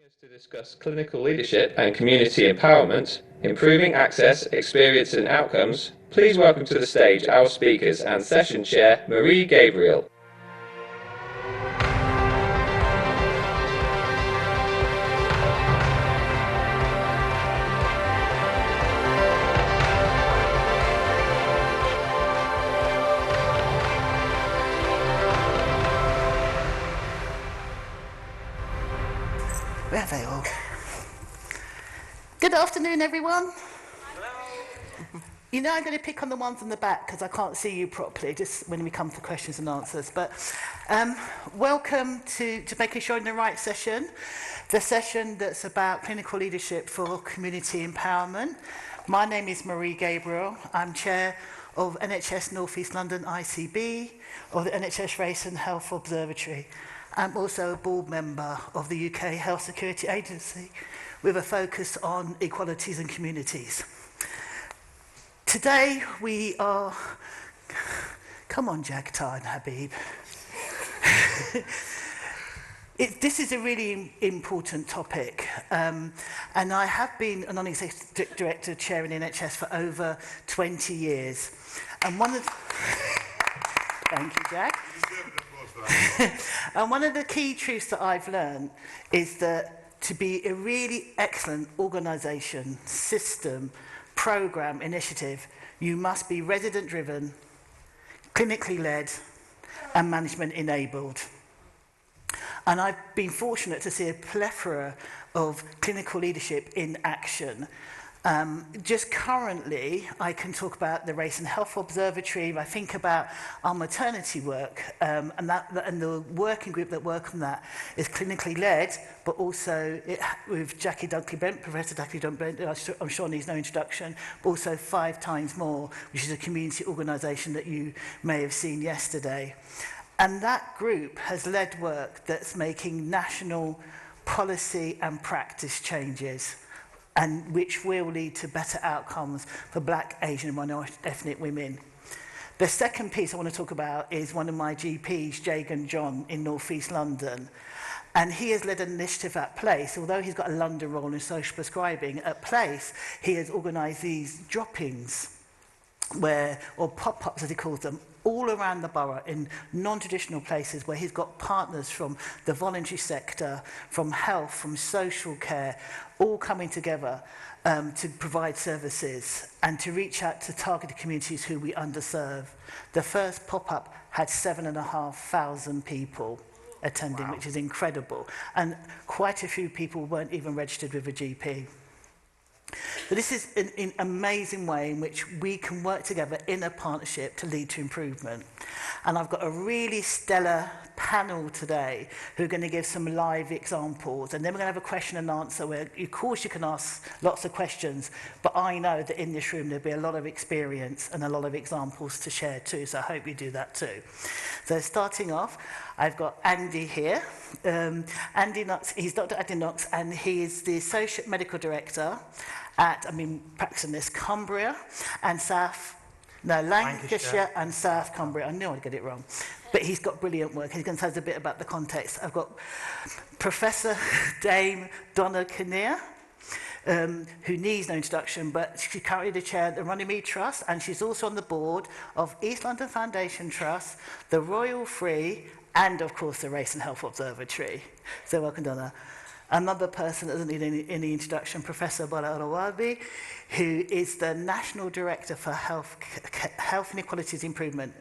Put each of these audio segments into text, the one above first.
us to discuss clinical leadership and community empowerment, improving access, experience and outcomes, please welcome to the stage our speakers and session chair, Marie Gabriel. Where are they all? Good afternoon, everyone. Hello. You know I'm going to pick on the ones in the back because I can't see you properly, just when we come to questions and answers. But welcome to making sure in the right session, the session that's about clinical leadership for community empowerment. My name is Marie Gabriel. I'm chair of NHS North East London ICB, of the NHS Race and Health Observatory. I'm also a board member of the UK Health Security Agency with a focus on equalities and communities. Today we are, come on Jagtar and Habib. This is a really important topic, and I have been a non-executive director chairing NHS for over 20 years. And one of the, thank you, Jack. And one of the key truths that I've learned is that to be a really excellent organisation, system, programme, initiative, you must be resident-driven, clinically led and management-enabled. And I've been fortunate to see a plethora of clinical leadership in action. Just currently, I can talk about the Race and Health Observatory. I think about our maternity work, and the working group that work on that is clinically led, but also with Jackie Dunkley-Brent, Professor Jackie Dunkley-Brent, I'm sure needs no introduction, but also 5 times more, which is a community organisation that you may have seen yesterday. And that group has led work that's making national policy and practice changes, and which will lead to better outcomes for Black, Asian and minority ethnic women. The second piece I want to talk about is one of my GPs, Jagan John, in North East London. And he has led an initiative at Place, although he's got a London role in social prescribing, at Place he has organised these drop-ins, or pop-ups as he calls them, all around the borough in non-traditional places where he's got partners from the voluntary sector, from health, from social care, all coming together to provide services and to reach out to targeted communities who we underserve. The first pop-up had 7,500 people attending, wow, which is incredible. And quite a few people weren't even registered with a GP. But this is an amazing way in which we can work together in a partnership to lead to improvement. And I've got a really stellar panel today who are going to give some live examples. And then we're going to have a question and answer where, of course, you can ask lots of questions. But I know that in this room there'll be a lot of experience and a lot of examples to share too. So I hope you do that too. So starting off, I've got Andy here. Andy Knox, he's Dr. Andy Knox, and he is the Associate Medical Director at, practicing this, Cumbria and Lancashire and South Cumbria. I knew I'd get it wrong. But he's got brilliant work. He's going to tell us a bit about the context. I've got Professor Dame Donna Kinnear, who needs no introduction, but she's currently the chair of the Runnymede Trust, and she's also on the board of East London Foundation Trust, the Royal Free, and of course the Race and Health Observatory. So welcome, Donna. Another person that doesn't need any introduction, Professor Bola Olawabi, who is the National Director for Health Inequalities Improvement.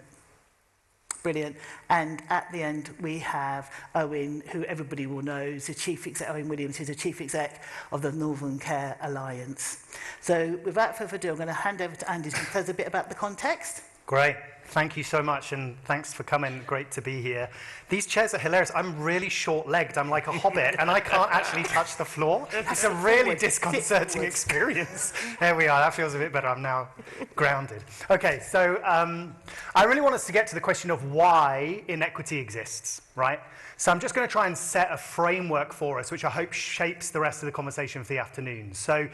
Brilliant. And at the end, we have Owen, who everybody will know, is the Chief Exec, Owen Williams, who's the Chief Exec of the Northern Care Alliance. So without further ado, I'm going to hand over to Andy to tell us a bit about the context. Great. Thank you so much, and thanks for coming. Great to be here. These chairs are hilarious. I'm really short-legged. I'm like a hobbit, and I can't actually touch the floor. It's a really disconcerting experience. There we are. That feels a bit better. I'm now grounded. Okay, so I really want us to get to the question of why inequity exists, right? So I'm just going to try and set a framework for us, which I hope shapes the rest of the conversation for the afternoon. So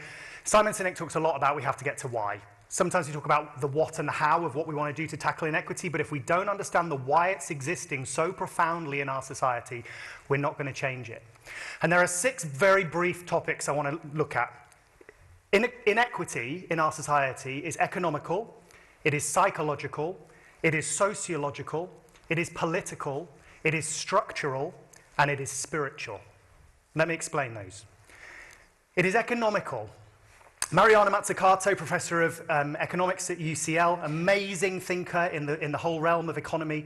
Simon Sinek talks a lot about we have to get to why. Sometimes we talk about the what and the how of what we want to do to tackle inequity, but if we don't understand the why it's existing so profoundly in our society, we're not going to change it. And there are 6 very brief topics I want to look at. Inequity in our society is economical, it is psychological, it is sociological, it is political, it is structural, and it is spiritual. Let me explain those. It is economical. Mariana Mazzucato, professor of economics at UCL, amazing thinker in the whole realm of economy,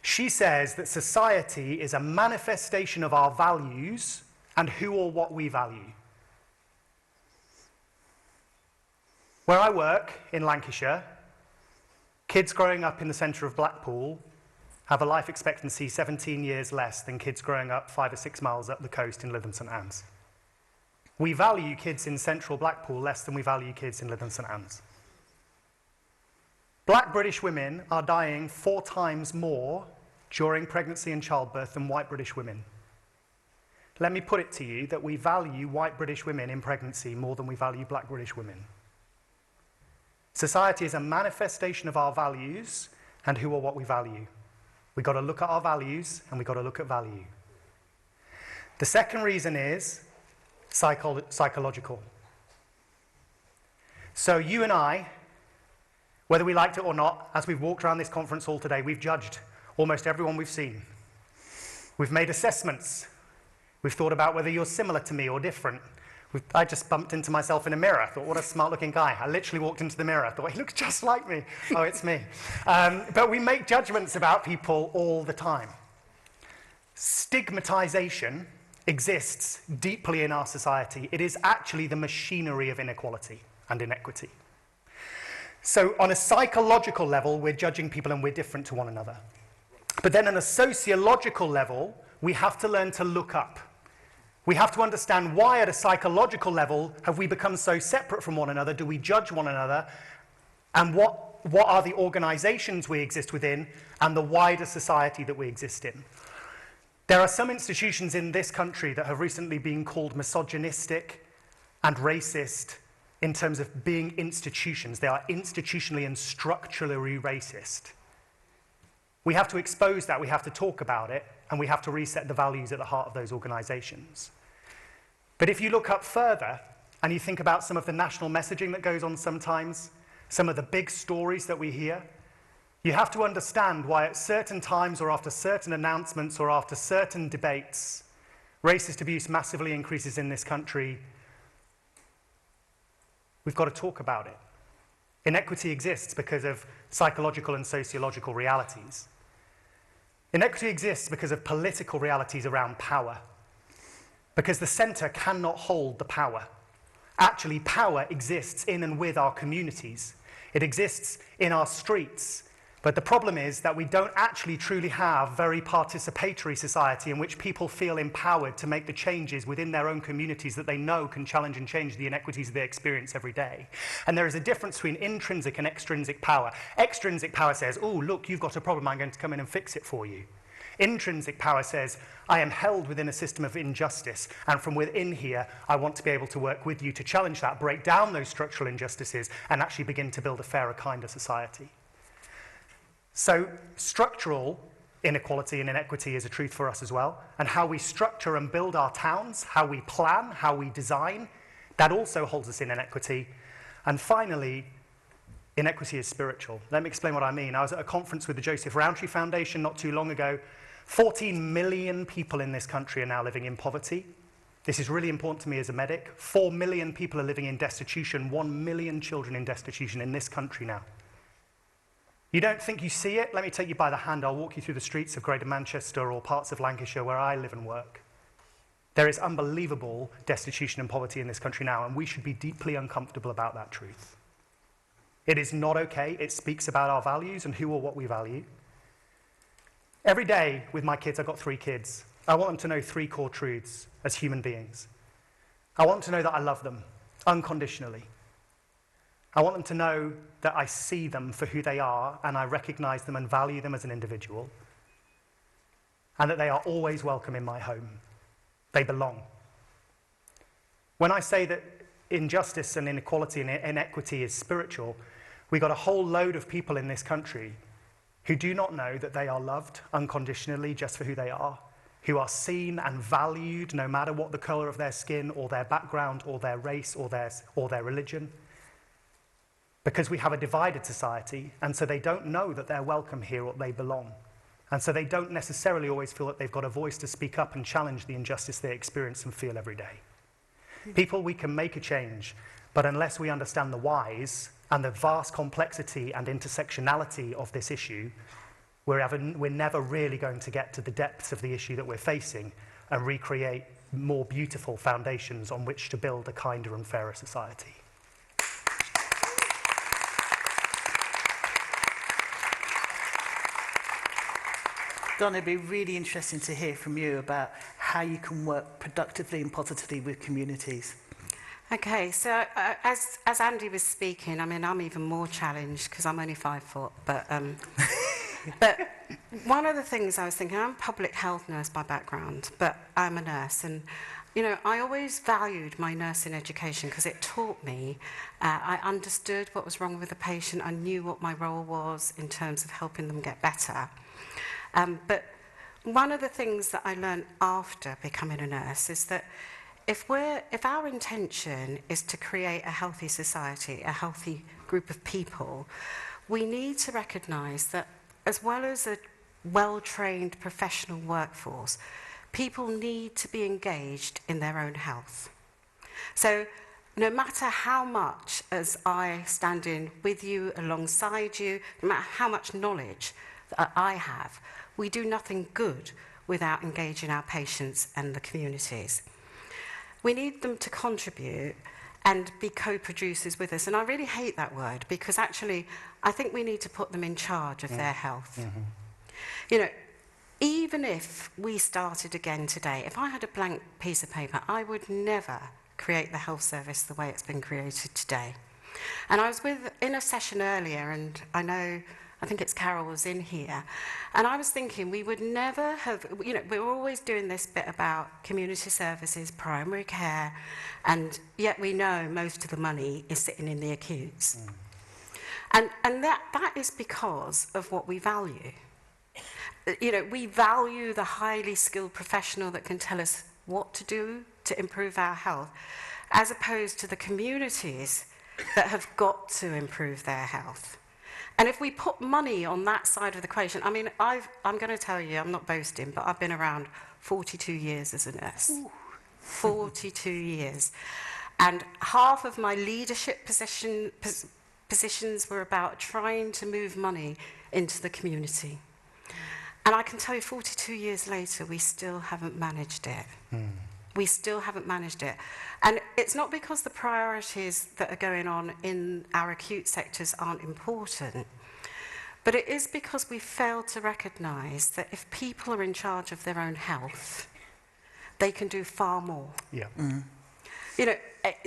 she says that society is a manifestation of our values and who or what we value. Where I work in Lancashire, kids growing up in the centre of Blackpool have a life expectancy 17 years less than kids growing up 5 or 6 miles up the coast in Lytham St Anne's. We value kids in central Blackpool less than we value kids in Lytham St Anne's. Black British women are dying 4 times more during pregnancy and childbirth than white British women. Let me put it to you that we value white British women in pregnancy more than we value black British women. Society is a manifestation of our values and who or what we value. We've got to look at our values and we've got to look at value. The second reason is psychological. So you and I, whether we liked it or not, as we've walked around this conference hall today, we've judged almost everyone we've seen. We've made assessments. We've thought about whether you're similar to me or different. I just bumped into myself in a mirror. I thought, what a smart-looking guy. I literally walked into the mirror. I thought, he looks just like me. Oh, it's me. But we make judgments about people all the time. Stigmatization exists deeply in our society. It is actually the machinery of inequality and inequity. So on a psychological level, we're judging people and we're different to one another. But then on a sociological level, we have to learn to look up. We have to understand why at a psychological level have we become so separate from one another, do we judge one another, and what are the organizations we exist within and the wider society that we exist in. There are some institutions in this country that have recently been called misogynistic and racist in terms of being institutions. They are institutionally and structurally racist. We have to expose that, we have to talk about it, and we have to reset the values at the heart of those organizations. But if you look up further and you think about some of the national messaging that goes on sometimes, some of the big stories that we hear, you have to understand why at certain times or after certain announcements or after certain debates, racist abuse massively increases in this country. We've got to talk about it. Inequity exists because of psychological and sociological realities. Inequity exists because of political realities around power. Because the centre cannot hold the power. Actually, power exists in and with our communities. It exists in our streets. But the problem is that we don't actually truly have very participatory society in which people feel empowered to make the changes within their own communities that they know can challenge and change the inequities they experience every day. And there is a difference between intrinsic and extrinsic power. Extrinsic power says, oh, look, you've got a problem, I'm going to come in and fix it for you. Intrinsic power says, I am held within a system of injustice, and from within here, I want to be able to work with you to challenge that, break down those structural injustices, and actually begin to build a fairer, kinder society. So structural inequality and inequity is a truth for us as well, and how we structure and build our towns, how we plan, how we design, that also holds us in inequity. And finally, inequity is spiritual. Let me explain what I mean. I was at a conference with the Joseph Rowntree Foundation not too long ago. 14 million people in this country are now living in poverty. This is really important to me as a medic. 4 million people are living in destitution, 1 million children in destitution in this country now. You don't think you see it? Let me take you by the hand. I'll walk you through the streets of Greater Manchester or parts of Lancashire where I live and work. There is unbelievable destitution and poverty in this country now, and we should be deeply uncomfortable about that truth. It is not okay. It speaks about our values and who or what we value. Every day with my kids, I've got 3 kids. I want them to know 3 core truths as human beings. I want to know that I love them unconditionally. I want them to know that I see them for who they are and I recognize them and value them as an individual, and that they are always welcome in my home. They belong. When I say that injustice and inequality and inequity is spiritual, we got a whole load of people in this country who do not know that they are loved unconditionally just for who they are, who are seen and valued no matter what the color of their skin or their background or their race or their religion. Because we have a divided society, and so they don't know that they're welcome here or they belong. And so they don't necessarily always feel that they've got a voice to speak up and challenge the injustice they experience and feel every day. People, we can make a change, but unless we understand the whys and the vast complexity and intersectionality of this issue, we're never really going to get to the depths of the issue that we're facing and recreate more beautiful foundations on which to build a kinder and fairer society. Don, it'd be really interesting to hear from you about how you can work productively and positively with communities. Okay, so as Andy was speaking, I mean, I'm even more challenged because I'm only 5 foot, but one of the things I was thinking, I'm a public health nurse by background, but I'm a nurse, and you know, I always valued my nursing education because it taught me, I understood what was wrong with the patient, I knew what my role was in terms of helping them get better. But one of the things that I learned after becoming a nurse is that if our intention is to create a healthy society, a healthy group of people, we need to recognise that as well as a well-trained professional workforce, people need to be engaged in their own health. So no matter how much as I stand in with you, alongside you, no matter how much knowledge that I have, we do nothing good without engaging our patients and the communities. We need them to contribute and be co-producers with us. And I really hate that word because actually I think we need to put them in charge of their health. Mm-hmm. You know, even if we started again today, if I had a blank piece of paper, I would never create the health service the way it's been created today. And I was in a session earlier, and I think it's Carol was in here, and I was thinking we would never have, you know, we were always doing this bit about community services, primary care, and yet we know most of the money is sitting in the acutes. And that is because of what we value. You know, we value the highly skilled professional that can tell us what to do to improve our health, as opposed to the communities that have got to improve their health. And if we put money on that side of the equation, I mean, I'm going to tell you, I'm not boasting, but I've been around 42 years as a nurse. Ooh. 42 years. And half of my leadership positions were about trying to move money into the community. And I can tell you, 42 years later, we still haven't managed it. We still haven't managed it. And it's not because the priorities that are going on in our acute sectors aren't important, but it is because we fail to recognise that if people are in charge of their own health, they can do far more. Yeah. Mm-hmm. You know,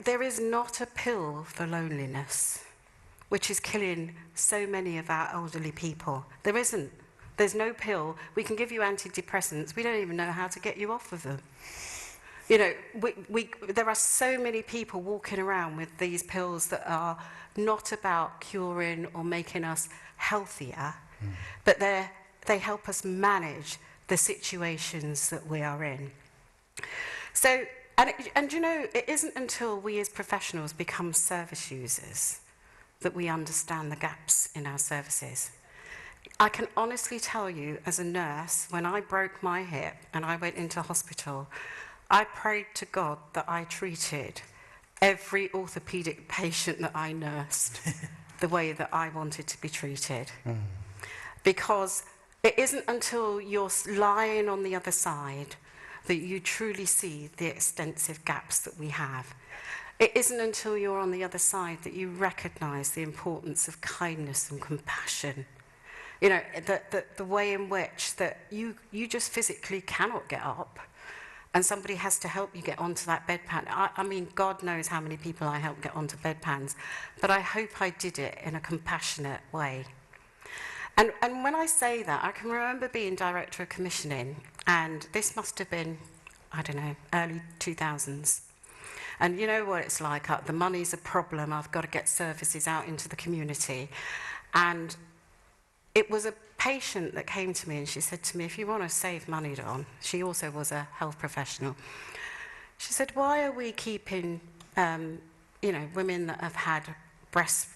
there is not a pill for loneliness, which is killing so many of our elderly people. There isn't. There's no pill. We can give you antidepressants. We don't even know how to get you off of them. You know, there are so many people walking around with these pills that are not about curing or making us healthier, but they help us manage the situations that we are in. So, and you know, it isn't until we as professionals become service users that we understand the gaps in our services. I can honestly tell you, as a nurse, when I broke my hip and I went into hospital, I prayed to God that I treated every orthopedic patient that I nursed the way that I wanted to be treated. Because it isn't until you're lying on the other side that you truly see the extensive gaps that we have. It isn't until you're on the other side that you recognise the importance of kindness and compassion. You know, the way in which that you just physically cannot get up, and somebody has to help you get onto that bedpan. I mean, God knows how many people I helped get onto bedpans, but I hope I did it in a compassionate way. And when I say that, I can remember being director of commissioning, and this must have been, I don't know, early 2000s. And you know what it's like, the money's a problem, I've got to get services out into the community. And it was a patient that came to me and she said to me, if you want to save money, Dawn, she also was a health professional, she said, why are we keeping, women that have had breast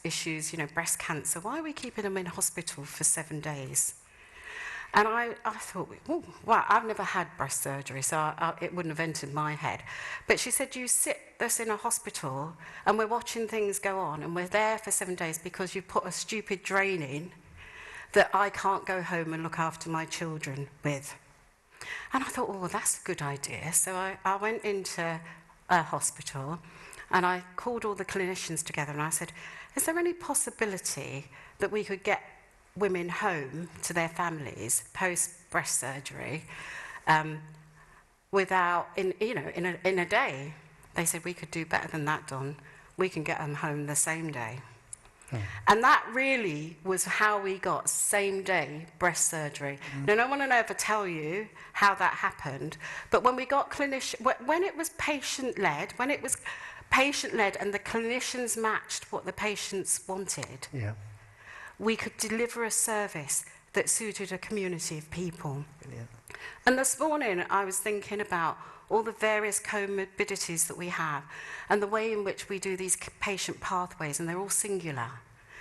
issues, breast cancer, why are we keeping them in hospital for 7 days? And I thought, oh, wow, I've never had breast surgery, so it wouldn't have entered my head. But she said, you sit us in a hospital and we're watching things go on and we're there for 7 days because you put a stupid drain in that I can't go home and look after my children with. And I thought, oh, well, that's a good idea. So I went into a hospital and I called all the clinicians together and I said, is there any possibility that we could get women home to their families post breast surgery without in a day? They said, we could do better than that, Dawn. We can get them home the same day. And that really was how we got same day breast surgery. Now, no one will ever tell you how that happened, but when we got when it was patient-led and the clinicians matched what the patients wanted, we could deliver a service that suited a community of people. Brilliant. And this morning I was thinking about all the various comorbidities that we have and the way in which we do these patient pathways, and they're all singular.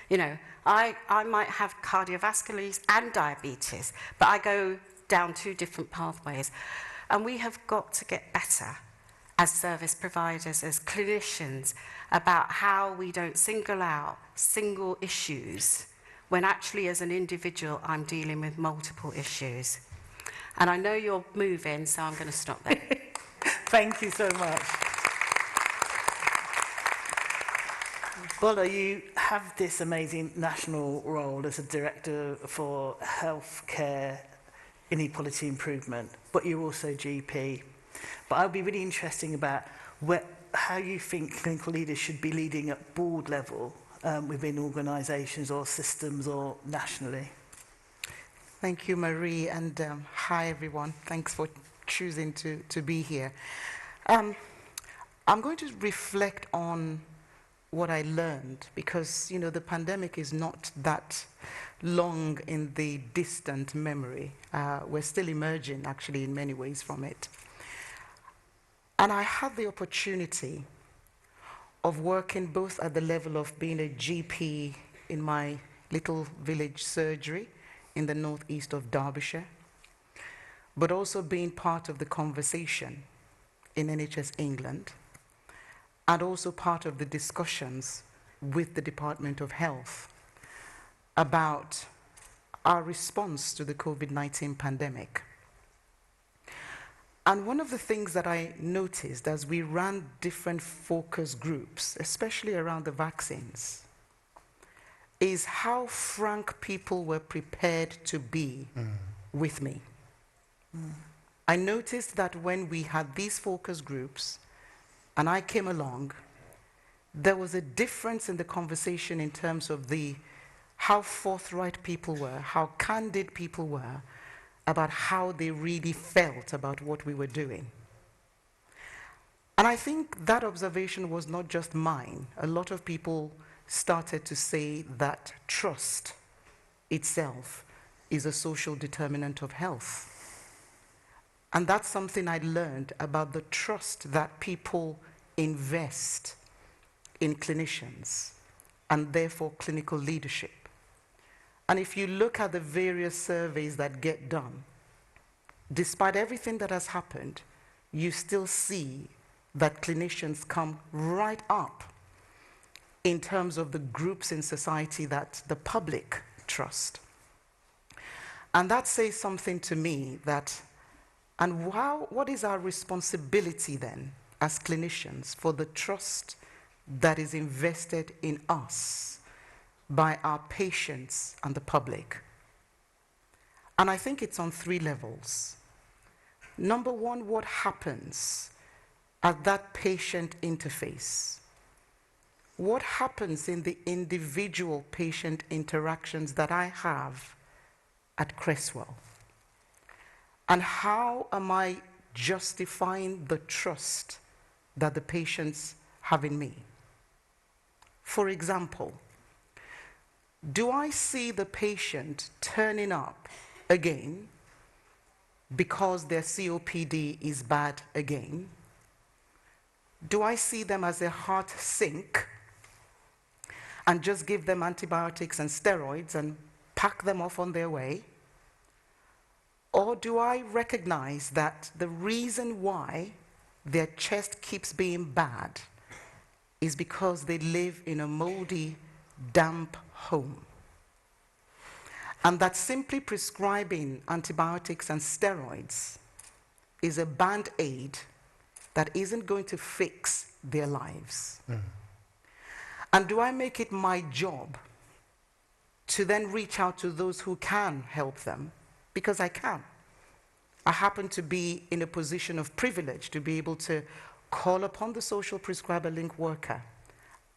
I might have cardiovascular and diabetes, but I go down 2 different pathways. And we have got to get better as service providers, as clinicians, about how we don't single out single issues when actually as an individual I'm dealing with multiple issues. And I know you're moving, so I'm going to stop there. Thank you so much. Bola, you have this amazing national role as a director for healthcare inequality improvement, but you're also GP. But I'll be really interested about how you think clinical leaders should be leading at board level within organisations or systems or nationally. Thank you, Marie, and hi, everyone. Thanks for choosing to be here. I'm going to reflect on what I learned because, the pandemic is not that long in the distant memory. We're still emerging, actually, in many ways from it. And I had the opportunity of working both at the level of being a GP in my little village surgery in the northeast of Derbyshire, but also being part of the conversation in NHS England, and also part of the discussions with the Department of Health about our response to the COVID-19 pandemic. And one of the things that I noticed as we ran different focus groups, especially around the vaccines, is how frank people were prepared to be with me. I noticed that when we had these focus groups and I came along, there was a difference in the conversation in terms of how forthright people were, how candid people were about how they really felt about what we were doing. And I think that observation was not just mine. A lot of people started to say that trust itself is a social determinant of health. And that's something I learned about the trust that people invest in clinicians and therefore clinical leadership. And if you look at the various surveys that get done, despite everything that has happened, you still see that clinicians come right up in terms of the groups in society that the public trust. And that says something to me what is our responsibility then as clinicians for the trust that is invested in us by our patients and the public? And I think it's on 3 levels. Number 1, what happens at that patient interface? What happens in the individual patient interactions that I have at Cresswell? And how am I justifying the trust that the patients have in me. For example, do I see the patient turning up again because their COPD is bad again? Do I see them as a heart sink and just give them antibiotics and steroids and pack them off on their way? Or do I recognize that the reason why their chest keeps being bad is because they live in a moldy, damp home? And that simply prescribing antibiotics and steroids is a band-aid that isn't going to fix their lives. And do I make it my job to then reach out to those who can help them? Because I can. I happen to be in a position of privilege to be able to call upon the social prescriber link worker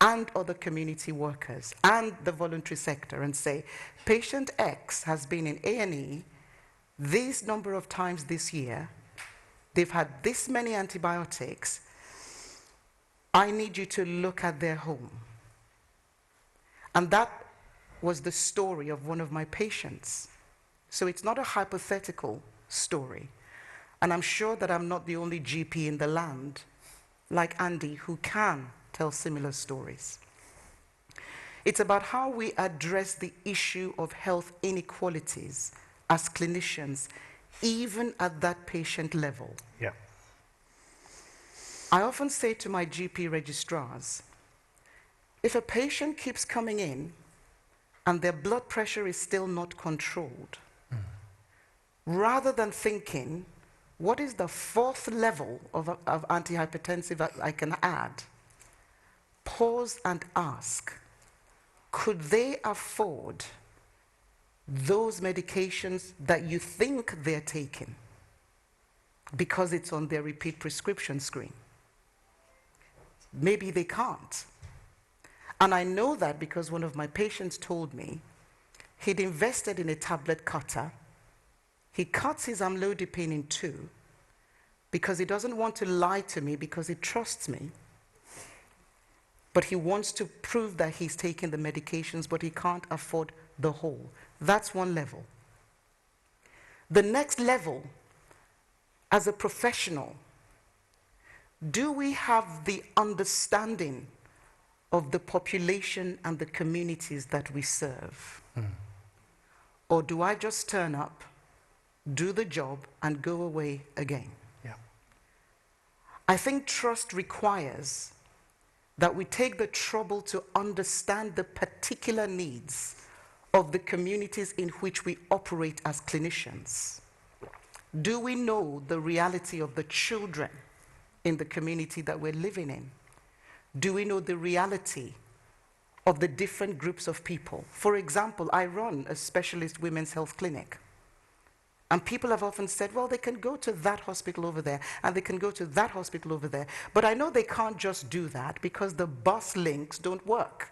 and other community workers and the voluntary sector and say, patient X has been in A&E this number of times this year. They've had this many antibiotics. I need you to look at their home. And that was the story of one of my patients. So it's not a hypothetical story. And I'm sure that I'm not the only GP in the land, like Andy, who can tell similar stories. It's about how we address the issue of health inequalities as clinicians, even at that patient level. Yeah. I often say to my GP registrars, if a patient keeps coming in and their blood pressure is still not controlled, rather than thinking, what is the fourth level of antihypertensive that I can add, pause and ask, could they afford those medications that you think they're taking because it's on their repeat prescription screen? Maybe they can't. And I know that because one of my patients told me he'd invested in a tablet cutter. He cuts his amlodipine in two because he doesn't want to lie to me because he trusts me. But he wants to prove that he's taking the medications, but he can't afford the whole. That's one level. The next level, as a professional, do we have the understanding of the population and the communities that we serve? Or do I just turn up, do the job, and go away again? Yeah. I think trust requires that we take the trouble to understand the particular needs of the communities in which we operate as clinicians. Do we know the reality of the children in the community that we're living in? Do we know the reality of the different groups of people? For example, I run a specialist women's health clinic. And people have often said, well, they can go to that hospital over there, and they can go to that hospital over there. But I know they can't just do that because the bus links don't work.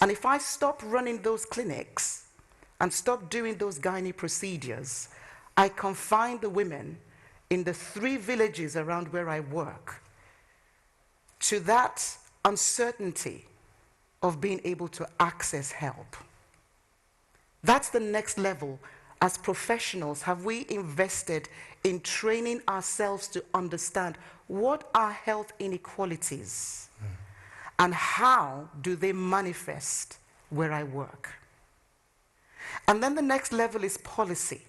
And if I stop running those clinics and stop doing those gynae procedures, I confine the women in the 3 villages around where I work to that uncertainty of being able to access help. That's the next level. As professionals, have we invested in training ourselves to understand what are health inequalities and how do they manifest where I work? And then the next level is policy.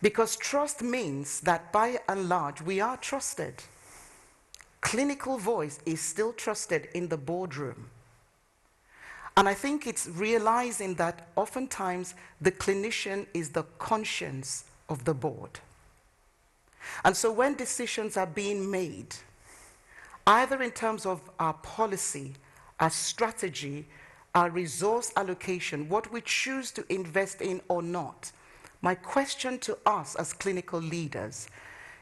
Because trust means that by and large, we are trusted. Clinical voice is still trusted in the boardroom. And I think it's realizing that oftentimes the clinician is the conscience of the board. And so when decisions are being made, either in terms of our policy, our strategy, our resource allocation, what we choose to invest in or not, my question to us as clinical leaders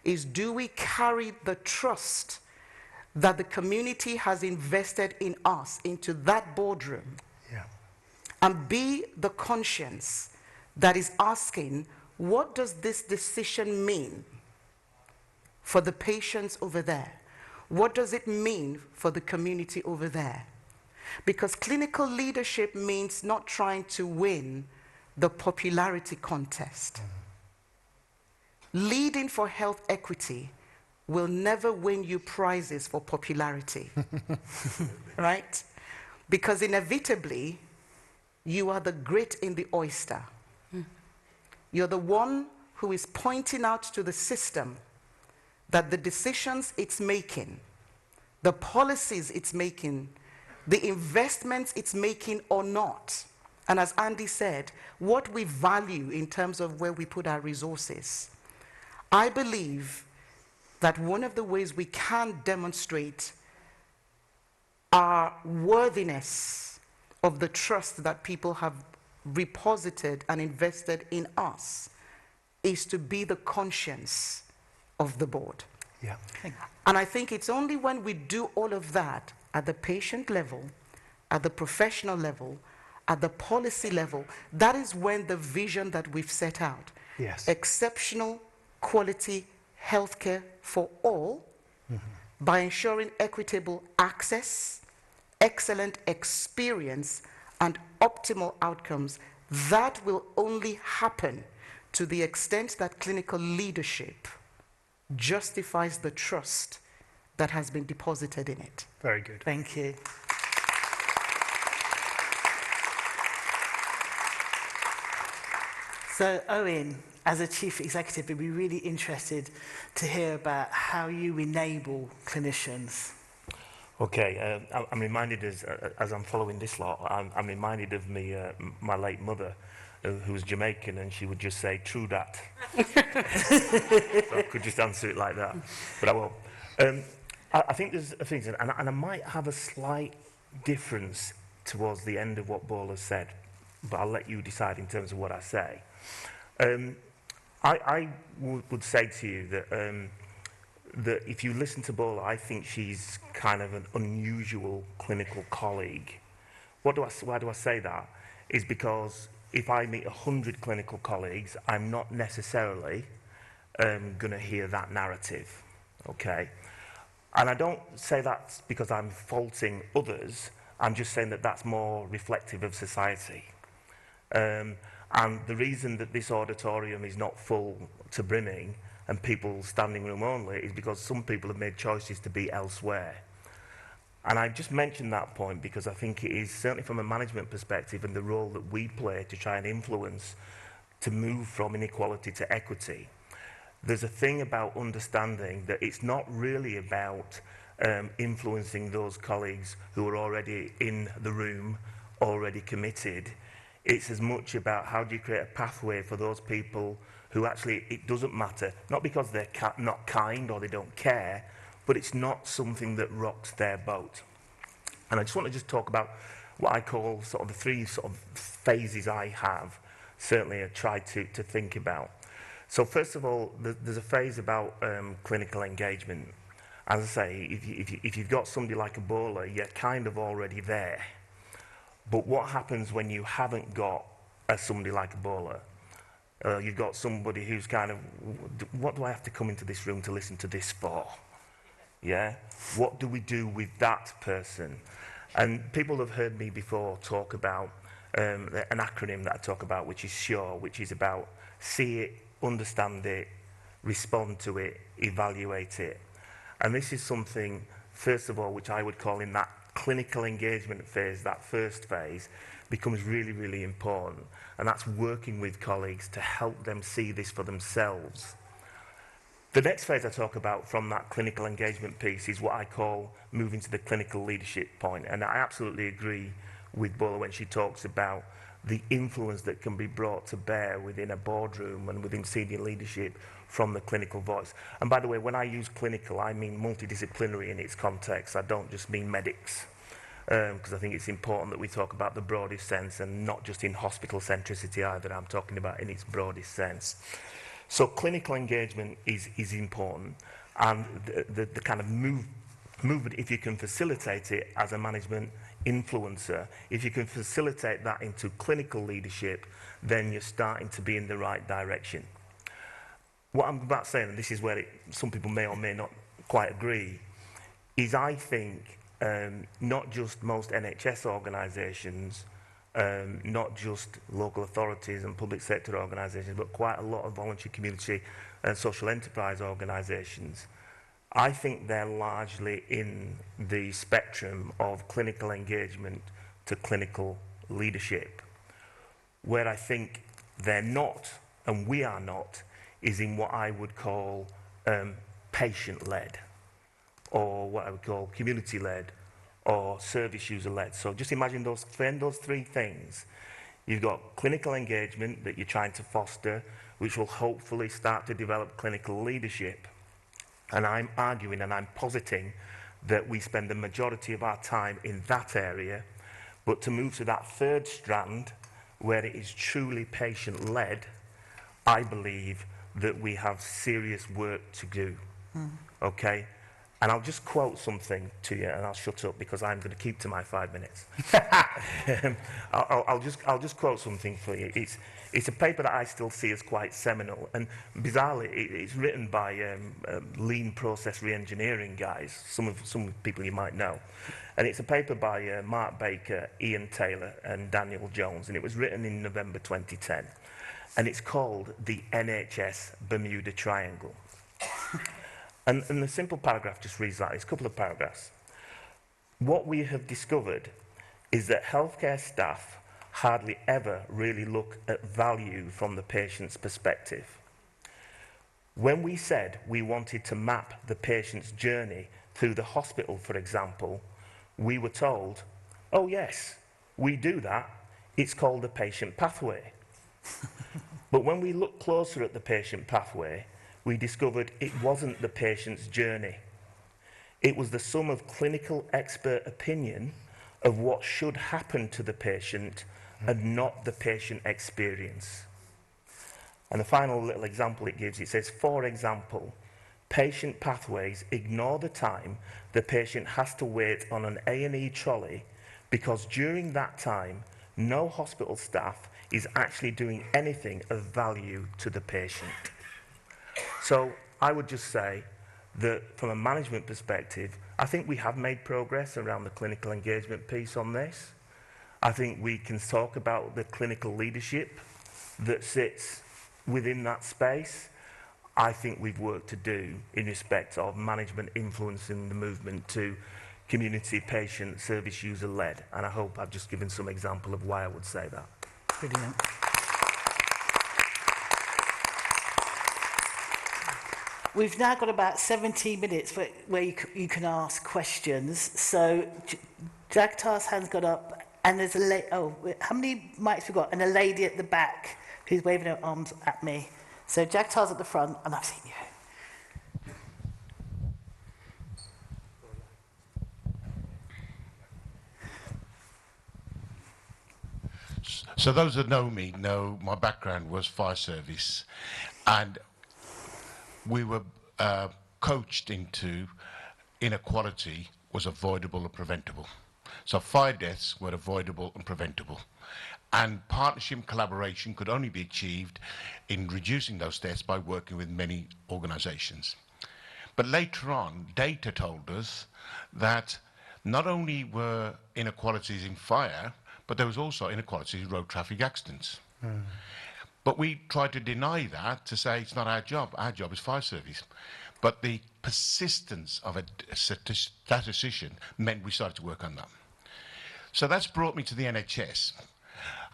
is, do we carry the trust that the community has invested in us into that boardroom? Yeah. And be the conscience that is asking, what does this decision mean for the patients over there? What does it mean for the community over there? Because clinical leadership means not trying to win the popularity contest. Leading for health equity will never win you prizes for popularity, right? Because inevitably, you are the grit in the oyster. You're the one who is pointing out to the system that the decisions it's making, the policies it's making, the investments it's making or not, and as Andy said, what we value in terms of where we put our resources. I believe that one of the ways we can demonstrate our worthiness of the trust that people have reposited and invested in us is to be the conscience of the board. Yeah. And I think it's only when we do all of that at the patient level, at the professional level, at the policy level, that is when the vision that we've set out, Yes. exceptional quality healthcare for all, by ensuring equitable access, excellent experience, and optimal outcomes, that will only happen to the extent that clinical leadership justifies the trust that has been deposited in it. Very good. Thank you. So, Owen, as a chief executive, we'd be really interested to hear about how you enable clinicians. Okay, I'm reminded as I'm following this lot, I'm reminded of me, my late mother, who was Jamaican, and she would just say, "True that." So I could just answer it like that, but I won't. I think there's things, and I might have a slight difference towards the end of what Bola said, but I'll let you decide in terms of what I say. I would say to you that if you listen to Bola, I think she's kind of an unusual clinical colleague. Why do I say that? Is because if I meet 100 clinical colleagues, I'm not necessarily going to hear that narrative, okay? And I don't say that because I'm faulting others, I'm just saying that that's more reflective of society. And the reason that this auditorium is not full to brimming and people standing room only is because some people have made choices to be elsewhere. And I just mentioned that point because I think it is, certainly from a management perspective and the role that we play to try and influence to move from inequality to equity, there's a thing about understanding that it's not really about influencing those colleagues who are already in the room, already committed. It's as much about how do you create a pathway for those people who actually, it doesn't matter, not because they're not kind or they don't care, but it's not something that rocks their boat. And I just want to just talk about what I call sort of the three sort of phases I have, certainly I try to think about. So first of all, there's a phase about clinical engagement. As I say, if you've got somebody like Ebola, you're kind of already there. But what happens when you haven't got somebody like Ebola? You've got somebody who's kind of, what do I have to come into this room to listen to this for? Yeah? What do we do with that person? And people have heard me before talk about an acronym that I talk about, which is SURE, which is about see it, understand it, respond to it, evaluate it. And this is something, first of all, which I would call in that clinical engagement phase, that first phase, becomes really, really important. And that's working with colleagues to help them see this for themselves. The next phase I talk about from that clinical engagement piece is what I call moving to the clinical leadership point. And I absolutely agree with Bola when she talks about the influence that can be brought to bear within a boardroom and within senior leadership from the clinical voice. And by the way, when I use clinical, I mean multidisciplinary in its context. I don't just mean medics, because I think it's important that we talk about the broadest sense and not just in hospital centricity either. I'm talking about in its broadest sense. So clinical engagement is important, and the kind of movement, if you can facilitate it as a management influencer, if you can facilitate that into clinical leadership, then you're starting to be in the right direction. what I'm about to say, and this is where some people may or may not quite agree, is I think not just most NHS organisations, not just local authorities and public sector organisations, but quite a lot of voluntary community and social enterprise organisations, I think they're largely in the spectrum of clinical engagement to clinical leadership. Where I think they're not, and we are not, is in what I would call patient-led, or what I would call community-led, or service user-led. So just imagine those three things. You've got clinical engagement that you're trying to foster, which will hopefully start to develop clinical leadership. And I'm arguing and I'm positing that we spend the majority of our time in that area, but to move to that third strand, where it is truly patient-led, I believe that we have serious work to do, okay? And I'll just quote something to you, and I'll shut up because I'm going to keep to my 5 minutes. I'll just quote something for you. It's a paper that I still see as quite seminal, and bizarrely, it's written by lean process re-engineering guys, some people you might know. And it's a paper by Mark Baker, Ian Taylor, and Daniel Jones, and it was written in November 2010. And it's called the NHS Bermuda Triangle. And the simple paragraph just reads like this, a couple of paragraphs. What we have discovered is that healthcare staff hardly ever really look at value from the patient's perspective. When we said we wanted to map the patient's journey through the hospital, for example, we were told, oh yes, we do that. It's called a patient pathway. But when we looked closer at the patient pathway, we discovered it wasn't the patient's journey. It was the sum of clinical expert opinion of what should happen to the patient and not the patient experience. And the final little example it gives, it says, for example, patient pathways ignore the time the patient has to wait on an A&E trolley because during that time, no hospital staff is actually doing anything of value to the patient. So I would just say that from a management perspective, I think we have made progress around the clinical engagement piece on this. I think we can talk about the clinical leadership that sits within that space. I think we've work to do in respect of management influencing the movement to community, patient, service user led. And I hope I've just given some example of why I would say that. Brilliant. We've now got about 17 minutes where you can ask questions. So Jagtar's hand's got up, and there's a lady. Oh, how many mics we got? And a lady at the back who's waving her arms at me. So Jagtar's at the front, and I've seen you. So those that know me know my background was fire service, and we were coached into inequality was avoidable and preventable. So fire deaths were avoidable and preventable. And partnership and collaboration could only be achieved in reducing those deaths by working with many organizations. But later on, data told us that not only were inequalities in fire, but there was also inequalities in road traffic accidents. But we tried to deny that, to say it's not our job is fire service. But the persistence of a statistician meant we started to work on that. So that's brought me to the NHS.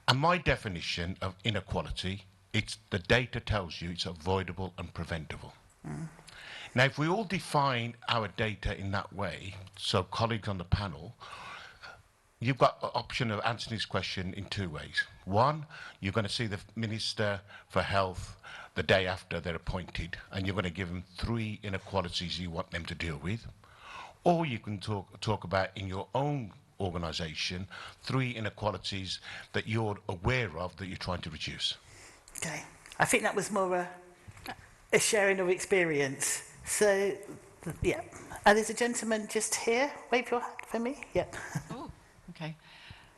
And my definition of inequality, it's the data tells you it's avoidable and preventable. Now, if we all define our data in that way, so colleagues on the panel, you've got the option of answering this question in two ways. One, you're going to see the Minister for Health the day after they're appointed, and you're going to give them 3 inequalities you want them to deal with. Or you can talk about in your own organisation 3 inequalities that you're aware of that you're trying to reduce. Okay. I think that was more a sharing of experience. So, yeah. And there's a gentleman just here. Wave your hand for me. Yeah. Oh, okay.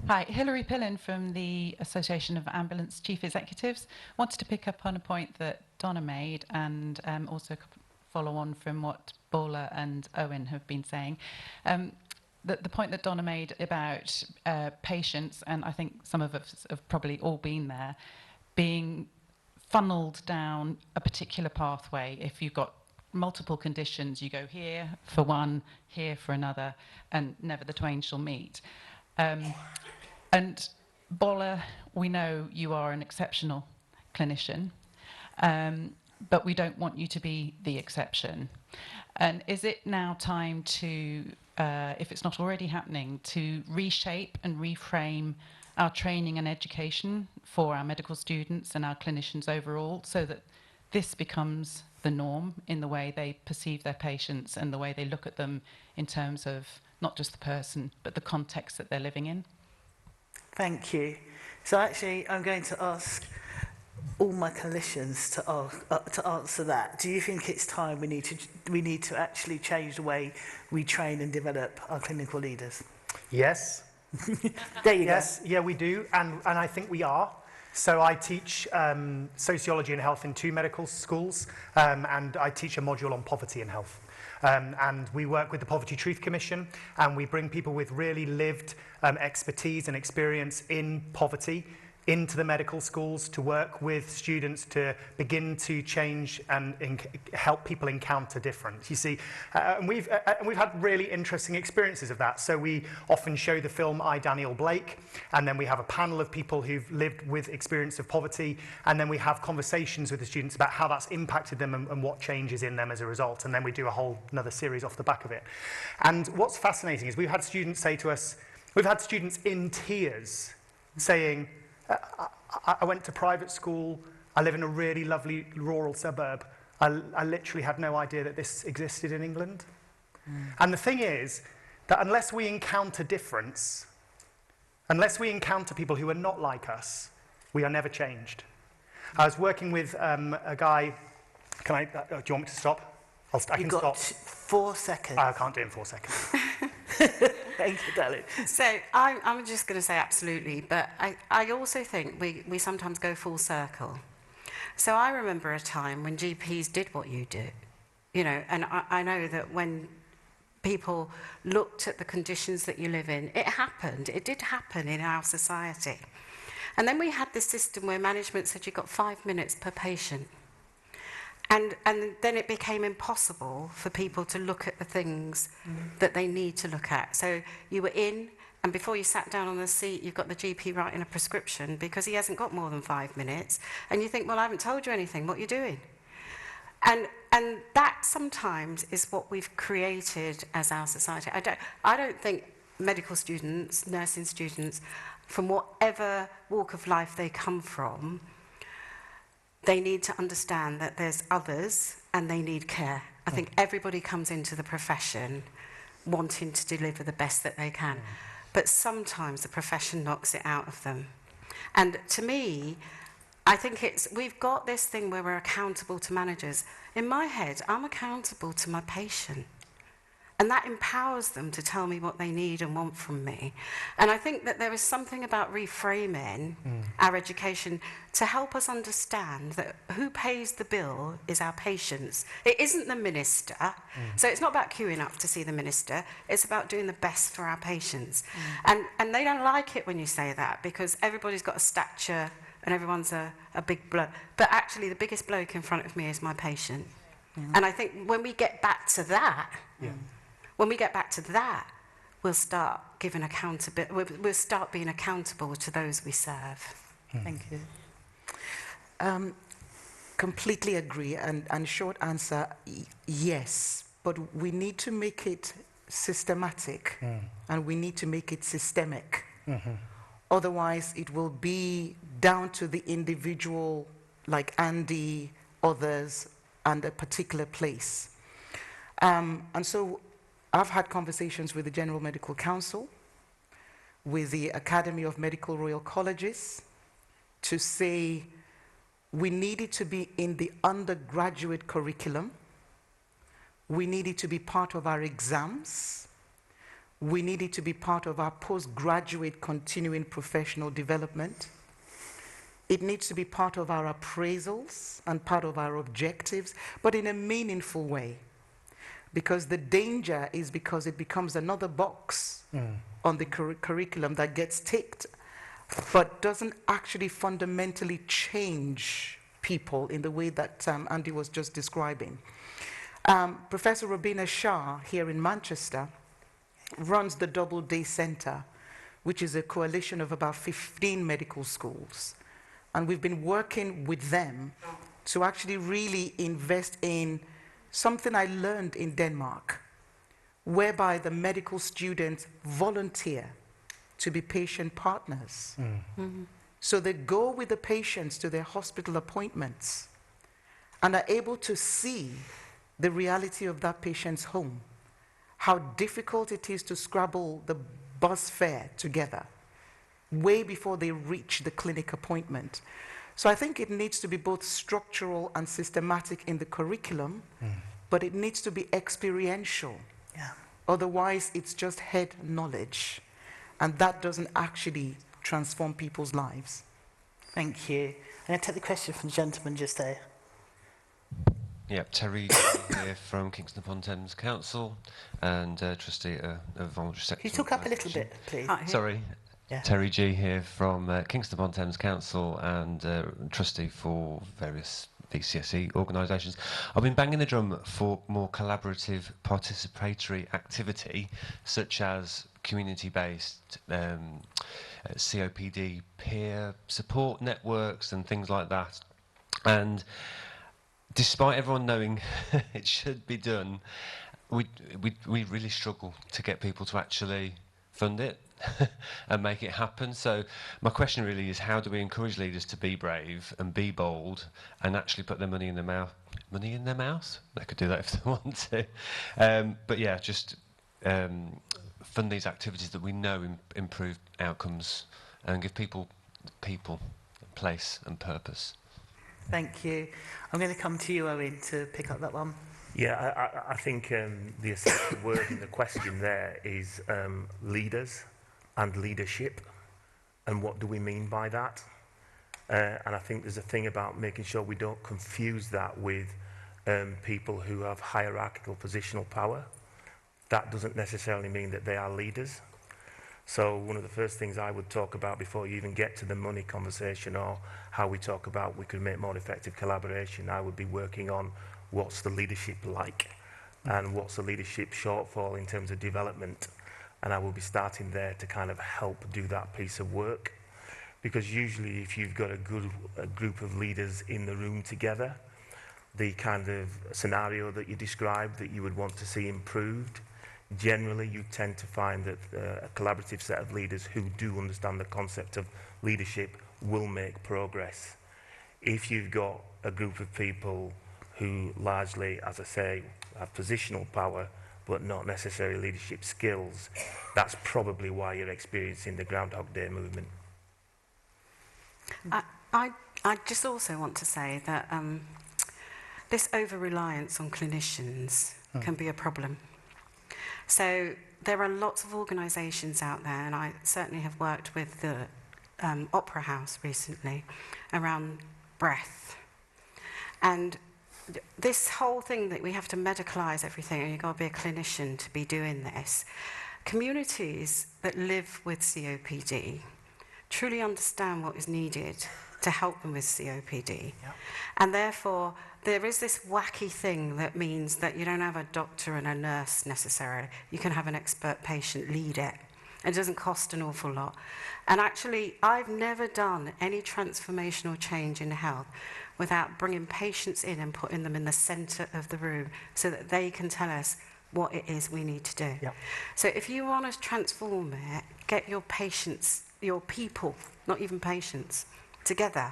Hi, Hilary Pillin from the Association of Ambulance Chief Executives. Wanted to pick up on a point that Donna made and also follow on from what Bola and Owen have been saying. The point that Donna made about patients, and I think some of us have probably all been there, being funneled down a particular pathway. If you've got multiple conditions, you go here for one, here for another, and never the twain shall meet. And Bola, we know you are an exceptional clinician, but we don't want you to be the exception. And is it now time to, if it's not already happening, to reshape and reframe our training and education for our medical students and our clinicians overall, so that this becomes the norm in the way they perceive their patients and the way they look at them in terms of not just the person, but the context that they're living in? Thank you. So actually, I'm going to ask all my clinicians to answer that. Do you think it's time we need to actually change the way we train and develop our clinical leaders? Yes. There you Yes, yeah, we do, and I think we are. So I teach sociology and health in 2 medical schools, and I teach a module on poverty and health. And we work with the Poverty Truth Commission, and we bring people with really lived expertise and experience in poverty into the medical schools to work with students to begin to change and help people encounter difference. You see, and we've had really interesting experiences of that. So we often show the film I, Daniel Blake, and then we have a panel of people who've lived with experience of poverty, and then we have conversations with the students about how that's impacted them and what changes in them as a result. And then we do a whole another series off the back of it. And what's fascinating is we've had students say to us, we've had students in tears saying, I went to private school, I live in a really lovely rural suburb, I literally had no idea that this existed in England. And the thing is that unless we encounter difference, unless we encounter people who are not like us, we are never changed. I was working with a guy, do you want me to stop? I can stop. 4 seconds. I can't do it in 4 seconds. Thank you, darling. So I'm just going to say absolutely, but I also think we sometimes go full circle. So I remember a time when GPs did what you do, you know, and I know that when people looked at the conditions that you live in, it did happen in our society. And then we had this system where management said you got 5 minutes per patient. And then it became impossible for people to look at the things that they need to look at. So you were in, and before you sat down on the seat, you've got the GP writing a prescription because he hasn't got more than 5 minutes. And you think, well, I haven't told you anything. What are you doing? And that sometimes is what we've created as our society. I don't think medical students, nursing students, from whatever walk of life they come from, they need to understand that there's others and they need care. I think everybody comes into the profession wanting to deliver the best that they can. But sometimes the profession knocks it out of them. And to me, I think we've got this thing where we're accountable to managers. In my head, I'm accountable to my patient. And that empowers them to tell me what they need and want from me. And I think that there is something about reframing our education to help us understand that who pays the bill is our patients. It isn't the minister. So it's not about queuing up to see the minister. It's about doing the best for our patients. And they don't like it when you say that because everybody's got a stature and everyone's a big bloke. But actually the biggest bloke in front of me is my patient. And I think when we get back to that, we'll start giving accountability. We'll start being accountable to those we serve. Thank you. Completely agree. And short answer, yes. But we need to make it systematic and we need to make it systemic. Otherwise, it will be down to the individual, like Andy, others, and a particular place. And so I've had conversations with the General Medical Council, with the Academy of Medical Royal Colleges, to say we need it to be in the undergraduate curriculum, we need it to be part of our exams, We need it to be part of our postgraduate continuing professional development. It needs to be part of our appraisals and part of our objectives, but in a meaningful way. Because the danger is because it becomes another box on the curriculum that gets ticked, but doesn't actually fundamentally change people in the way that Andy was just describing. Professor Robina Shah here in Manchester runs the Doubleday Centre, which is a coalition of about 15 medical schools. And we've been working with them to actually really invest in something I learned in Denmark, whereby the medical students volunteer to be patient partners. So they go with the patients to their hospital appointments and are able to see the reality of that patient's home, how difficult it is to scrabble the bus fare together way before they reach the clinic appointment. So I think it needs to be both structural and systematic in the curriculum, but it needs to be experiential. Yeah. Otherwise, it's just head knowledge, and that doesn't actually transform people's lives. Thank you. I'm going to take the question from the gentleman just there. Yeah, Terry here from Kingston upon Thames Council and trustee of voluntary sector. Can you talk up a little bit, please? Sorry. Yeah. Terry G here from Kingston upon Thames Council and trustee for various VCSE organisations. I've been banging the drum for more collaborative participatory activity such as community-based COPD peer support networks and things like that. And despite everyone knowing it should be done, we really struggle to get people to actually fund it and make it happen. So my question really is, how do we encourage leaders to be brave and be bold and actually put their money in their mouth? Money in their mouth? They could do that if they want to. But yeah, just fund these activities that we know improve outcomes and give people place and purpose. Thank you. I'm going to come to you, Owen, to pick up that one. Yeah, I think the essential word in the question there is leaders and leadership, and what do we mean by that? And I think there's a thing about making sure we don't confuse that with people who have hierarchical positional power. That doesn't necessarily mean that they are leaders. So one of the first things I would talk about before you even get to the money conversation or how we talk about we could make more effective collaboration, I would be working on what's the leadership like and what's the leadership shortfall in terms of development. And I will be starting there to kind of help do that piece of work. Because usually if you've got a group of leaders in the room together, the kind of scenario that you described that you would want to see improved, generally you tend to find that a collaborative set of leaders who do understand the concept of leadership will make progress. If you've got a group of people who largely, as I say, have positional power but not necessarily leadership skills, that's probably why you're experiencing the Groundhog Day movement. I just also want to say that this over-reliance on clinicians can be a problem. So there are lots of organisations out there, and I certainly have worked with the Opera House recently around breath. And this whole thing that we have to medicalise everything and you've got to be a clinician to be doing this, communities that live with COPD truly understand what is needed to help them with COPD. Yep. And therefore, there is this wacky thing that means that you don't have a doctor and a nurse necessarily. You can have an expert patient lead it. It doesn't cost an awful lot. And actually, I've never done any transformational change in health without bringing patients in and putting them in the centre of the room so that they can tell us what it is we need to do. Yep. So if you want to transform it, get your patients, your people, not even patients, together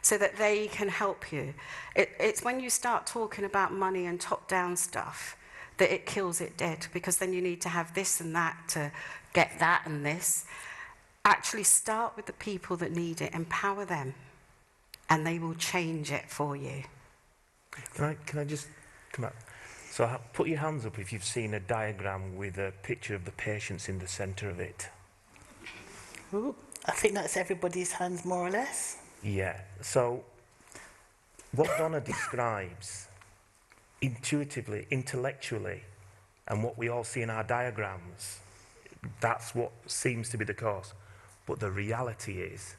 so that they can help you. It's when you start talking about money and top-down stuff that it kills it dead, because then you need to have this and that to get that and this. Actually start with the people that need it, empower them, and they will change it for you. Can I just come up? So put your hands up if you've seen a diagram with a picture of the patients in the centre of it. Ooh, I think that's everybody's hands, more or less. Yeah, so what Donna describes intuitively, intellectually, and what we all see in our diagrams, that's what seems to be the cause. But the reality is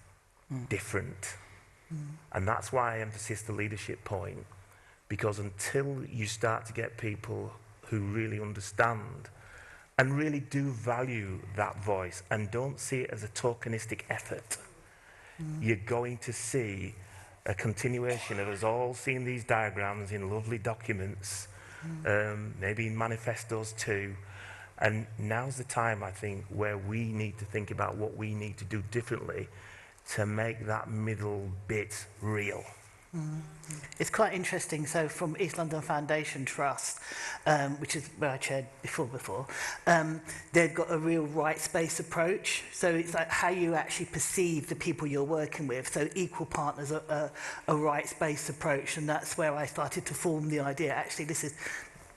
different. And that's why I emphasize the leadership point, because until you start to get people who really understand and really do value that voice and don't see it as a tokenistic effort, you're going to see a continuation of us all seeing these diagrams in lovely documents, maybe in manifestos too. And now's the time, I think, where we need to think about what we need to do differently to make that middle bit real. It's quite interesting. So from East London Foundation Trust, which is where I chaired before, they've got a real rights-based approach. So it's like how you actually perceive the people you're working with. So equal partners are a rights-based approach, and that's where I started to form the idea. Actually, this is,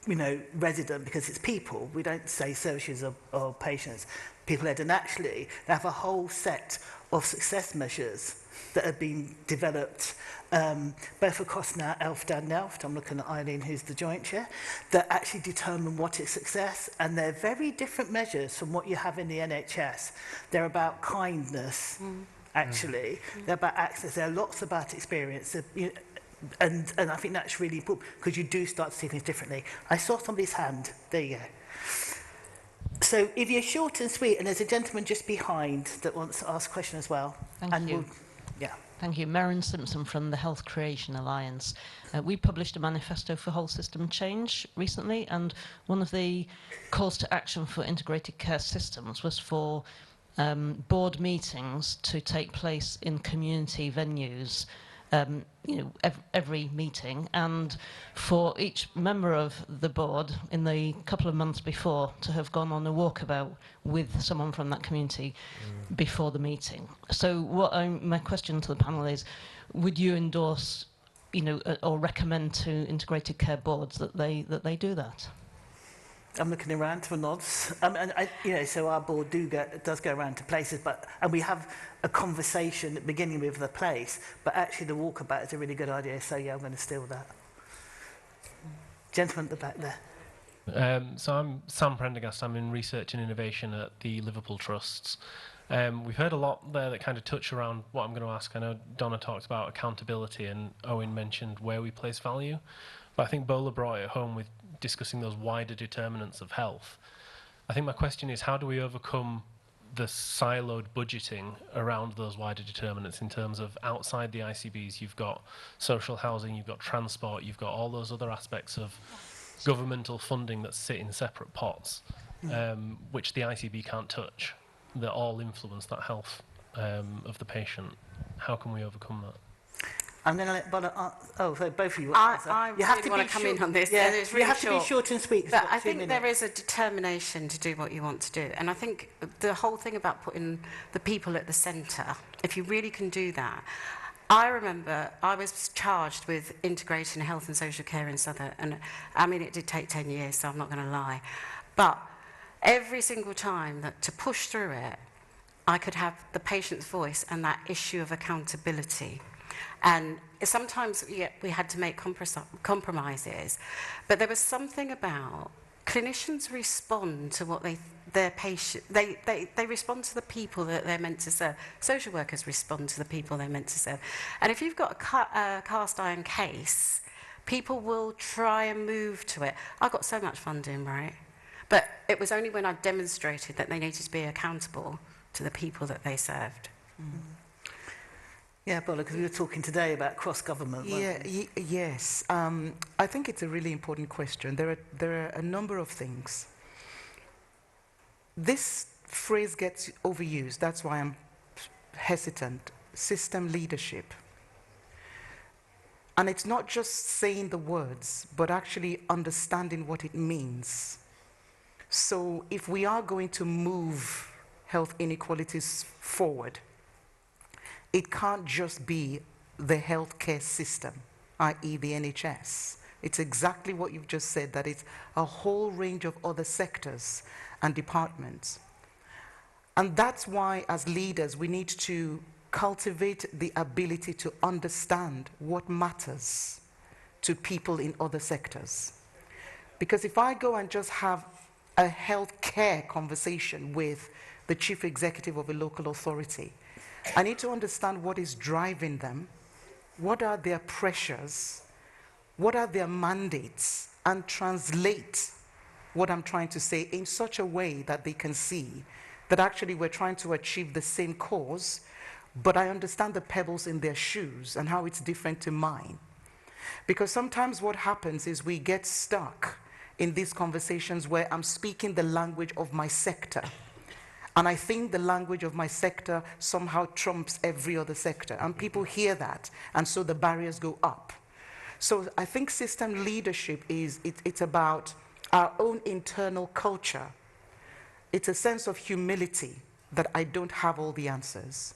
you know, resident because it's people. We don't say services or patients, people-led. And actually, they have a whole set of success measures that have been developed both across now ELFT and NELFT. I'm looking at Eileen, who's the joint chair, that actually determine what is success. And they're very different measures from what you have in the NHS. They're about kindness, actually. They're about access. There are lots about experience. And I think that's really important because you do start to see things differently. I saw somebody's hand. There you go. So if you're short and sweet, and there's a gentleman just behind that wants to ask a question as well. Thank you. Yeah. Thank you. Merrin Simpson from the Health Creation Alliance. We published a manifesto for whole system change recently, and one of the calls to action for integrated care systems was for board meetings to take place in community venues, you know, every meeting, and for each member of the board in the couple of months before to have gone on a walkabout with someone from that community before the meeting. So my question to the panel is, would you endorse, you know, or recommend to integrated care boards that they do that? I'm looking around for nods. And you know, so our board does go around to places, and we have a conversation at the beginning with the place, but actually the walkabout is a really good idea, so yeah, I'm going to steal that. Gentleman at the back there. So I'm Sam Prendergast. I'm in research and innovation at the Liverpool Trusts. We've heard a lot there that kind of touch around what I'm going to ask. I know Donna talked about accountability and Owen mentioned where we place value, but I think Bola brought it home with discussing those wider determinants of health. I think my question is, how do we overcome the siloed budgeting around those wider determinants in terms of outside the ICBs? You've got social housing, you've got transport, you've got all those other aspects of governmental funding that sit in separate pots, which the ICB can't touch, that all influence that health of the patient. How can we overcome that? I'm going to let Bola so both of you. I you have really to want be to come short. in on this. Yeah, and it's really you have short. to be short and sweet. But I think there is a determination to do what you want to do. And I think the whole thing about putting the people at the centre, if you really can do that. I remember I was charged with integrating health and social care in Southern, and I mean, it did take 10 years, so I'm not going to lie. But every single time that to push through it, I could have the patient's voice and that issue of accountability. And sometimes we had to make compromises, but there was something about clinicians respond to what their patient, they respond to the people that they're meant to serve. Social workers respond to the people they're meant to serve. And if you've got a cast iron case, people will try and move to it. I got so much fun doing right, but it was only when I demonstrated that they needed to be accountable to the people that they served. Yeah, Bola, because we were talking today about cross-government. Yes. I think it's a really important question. There are a number of things. This phrase gets overused. That's why I'm hesitant. System leadership. And it's not just saying the words, but actually understanding what it means. So if we are going to move health inequalities forward, it can't just be the healthcare system, i.e. the NHS. It's exactly what you've just said, that it's a whole range of other sectors and departments. And that's why, as leaders, we need to cultivate the ability to understand what matters to people in other sectors. Because if I go and just have a healthcare conversation with the chief executive of a local authority, I need to understand what is driving them, what are their pressures, what are their mandates, and translate what I'm trying to say in such a way that they can see that actually we're trying to achieve the same cause, but I understand the pebbles in their shoes and how it's different to mine. Because sometimes what happens is we get stuck in these conversations where I'm speaking the language of my sector. And I think the language of my sector somehow trumps every other sector. And people hear that, and so the barriers go up. So I think system leadership it's about our own internal culture. It's a sense of humility that I don't have all the answers.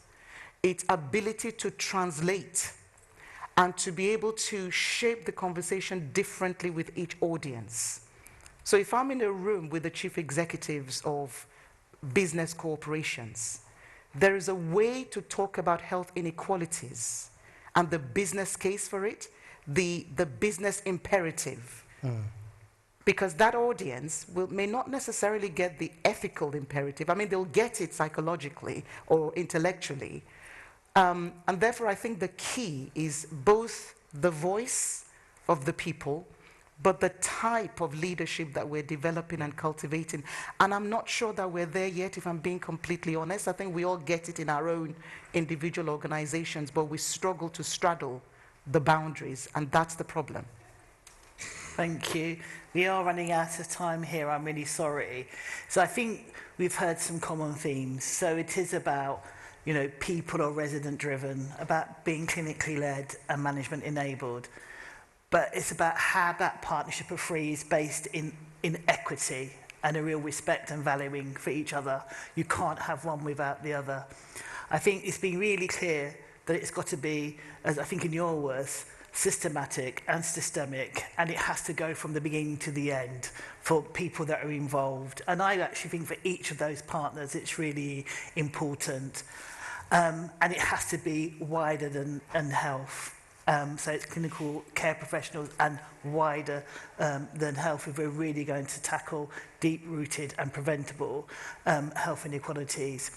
It's ability to translate and to be able to shape the conversation differently with each audience. So if I'm in a room with the chief executives of business corporations, there is a way to talk about health inequalities and the business case for it, the business imperative. Because that audience may not necessarily get the ethical imperative. I mean, they'll get it psychologically or intellectually. And therefore, I think the key is both the voice of the people, but the type of leadership that we're developing and cultivating. And I'm not sure that we're there yet, if I'm being completely honest. I think we all get it in our own individual organizations, but we struggle to straddle the boundaries, and that's the problem. Thank you. We are running out of time here, I'm really sorry. So I think we've heard some common themes. So it is about, people or resident driven, about being clinically led and management enabled. But it's about how that partnership of three is based in equity and a real respect and valuing for each other. You can't have one without the other. I think it's been really clear that it's got to be, as I think in your words, systematic and systemic, and it has to go from the beginning to the end for people that are involved. And I actually think for each of those partners it's really important. And it has to be wider than health. So it's clinical care professionals and wider than health if we're really going to tackle deep-rooted and preventable health inequalities.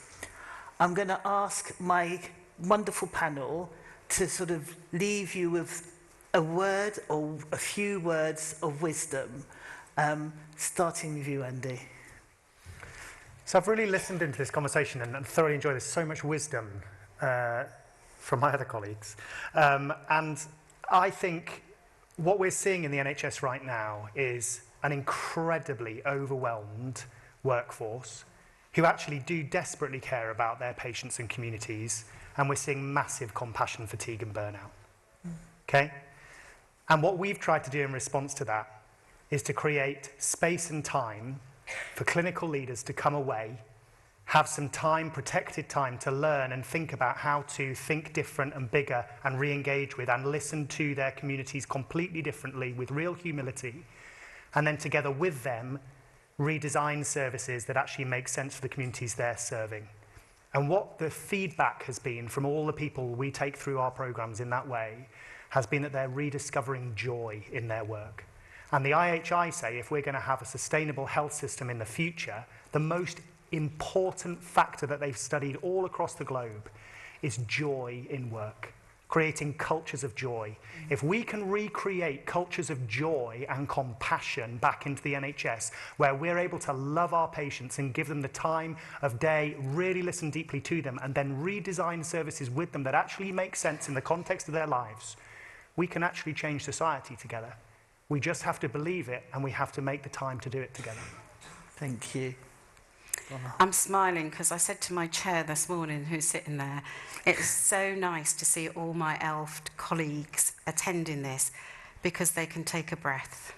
I'm going to ask my wonderful panel to sort of leave you with a word or a few words of wisdom, starting with you, Andy. So I've really listened into this conversation and thoroughly enjoyed this. So much wisdom from my other colleagues. And I think what we're seeing in the NHS right now is an incredibly overwhelmed workforce who actually do desperately care about their patients and communities, and we're seeing massive compassion fatigue and burnout. Okay? And what we've tried to do in response to that is to create space and time for clinical leaders to come away, have some time, protected time, to learn and think about how to think different and bigger and re-engage with and listen to their communities completely differently with real humility, and then together with them redesign services that actually make sense for the communities they're serving. And what the feedback has been from all the people we take through our programs in that way has been that they're rediscovering joy in their work. And the IHI say if we're going to have a sustainable health system in the future, the most important factor that they've studied all across the globe is joy in work, creating cultures of joy. If we can recreate cultures of joy and compassion back into the NHS, where we're able to love our patients and give them the time of day, really listen deeply to them, and then redesign services with them that actually make sense in the context of their lives, we can actually change society together. We just have to believe it, and we have to make the time to do it together. Thank you. I'm smiling because I said to my chair this morning, who's sitting there, it's so nice to see all my ELF colleagues attending this because they can take a breath.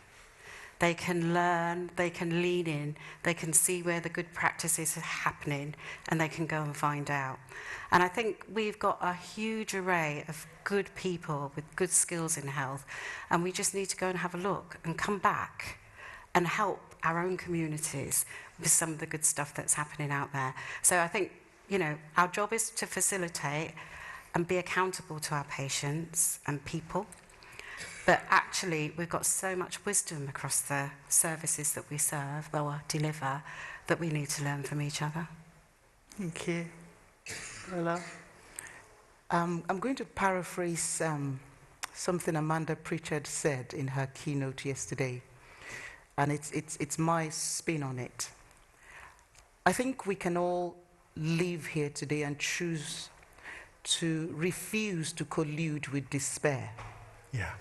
They can learn, they can lean in, they can see where the good practices are happening, and they can go and find out. And I think we've got a huge array of good people with good skills in health, and we just need to go and have a look and come back and help our own communities with some of the good stuff that's happening out there. So I think, our job is to facilitate and be accountable to our patients and people. But actually, we've got so much wisdom across the services that we serve or deliver that we need to learn from each other. Thank you. Paula? I'm going to paraphrase something Amanda Pritchard said in her keynote yesterday, and it's my spin on it. I think we can all live here today and choose to refuse to collude with despair. Yeah.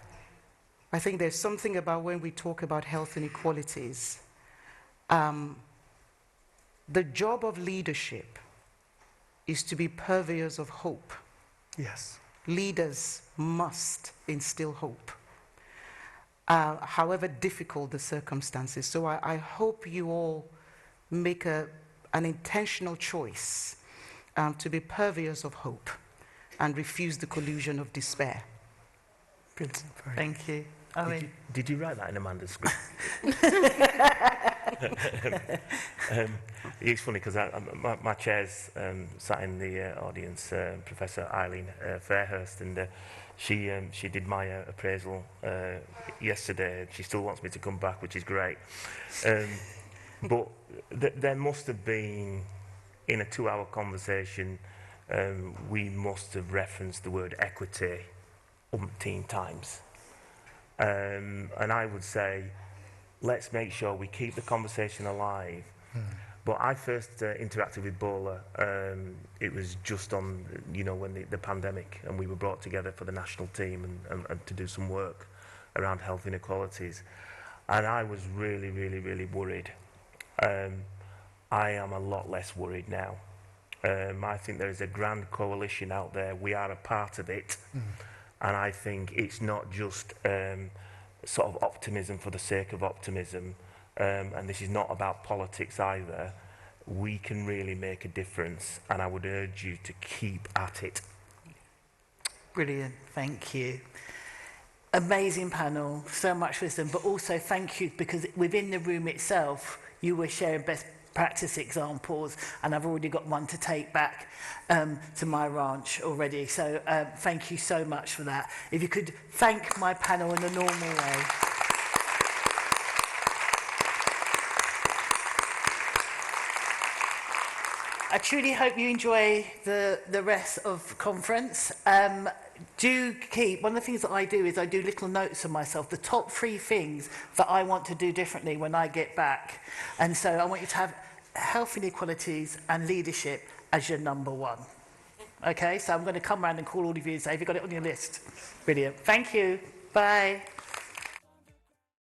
I think there's something about when we talk about health inequalities, the job of leadership is to be purveyors of hope. Yes. Leaders must instill hope, however difficult the circumstances. So I hope you all make an intentional choice to be purveyors of hope and refuse the collusion of despair. Brilliant. Thank you. Did you write that in Amanda's script? It's funny because my chair's sat in the audience, Professor Eileen Fairhurst, and she did my appraisal yesterday. She still wants me to come back, which is great. But there must have been, in a 2-hour conversation, we must have referenced the word equity umpteen times. And I would say, let's make sure we keep the conversation alive. But I first interacted with Bola, it was just on, when the pandemic, and we were brought together for the national team and to do some work around health inequalities. And I was really, really, really worried. I am a lot less worried now. I think there is a grand coalition out there. We are a part of it. And I think it's not just sort of optimism for the sake of optimism. And this is not about politics either. We can really make a difference, and I would urge you to keep at it. Brilliant, thank you. Amazing panel, so much wisdom, but also thank you because within the room itself, you were sharing best practice examples, and I've already got one to take back to my ranch already. So thank you so much for that. If you could thank my panel in the normal way. I truly hope you enjoy the rest of the conference. Do keep, one of the things that I do is I do little notes of myself, the top 3 things that I want to do differently when I get back. And so I want you to have health inequalities and leadership as your number 1. Okay, so I'm going to come around and call all of you and say, have you got it on your list? Brilliant. Thank you. Bye.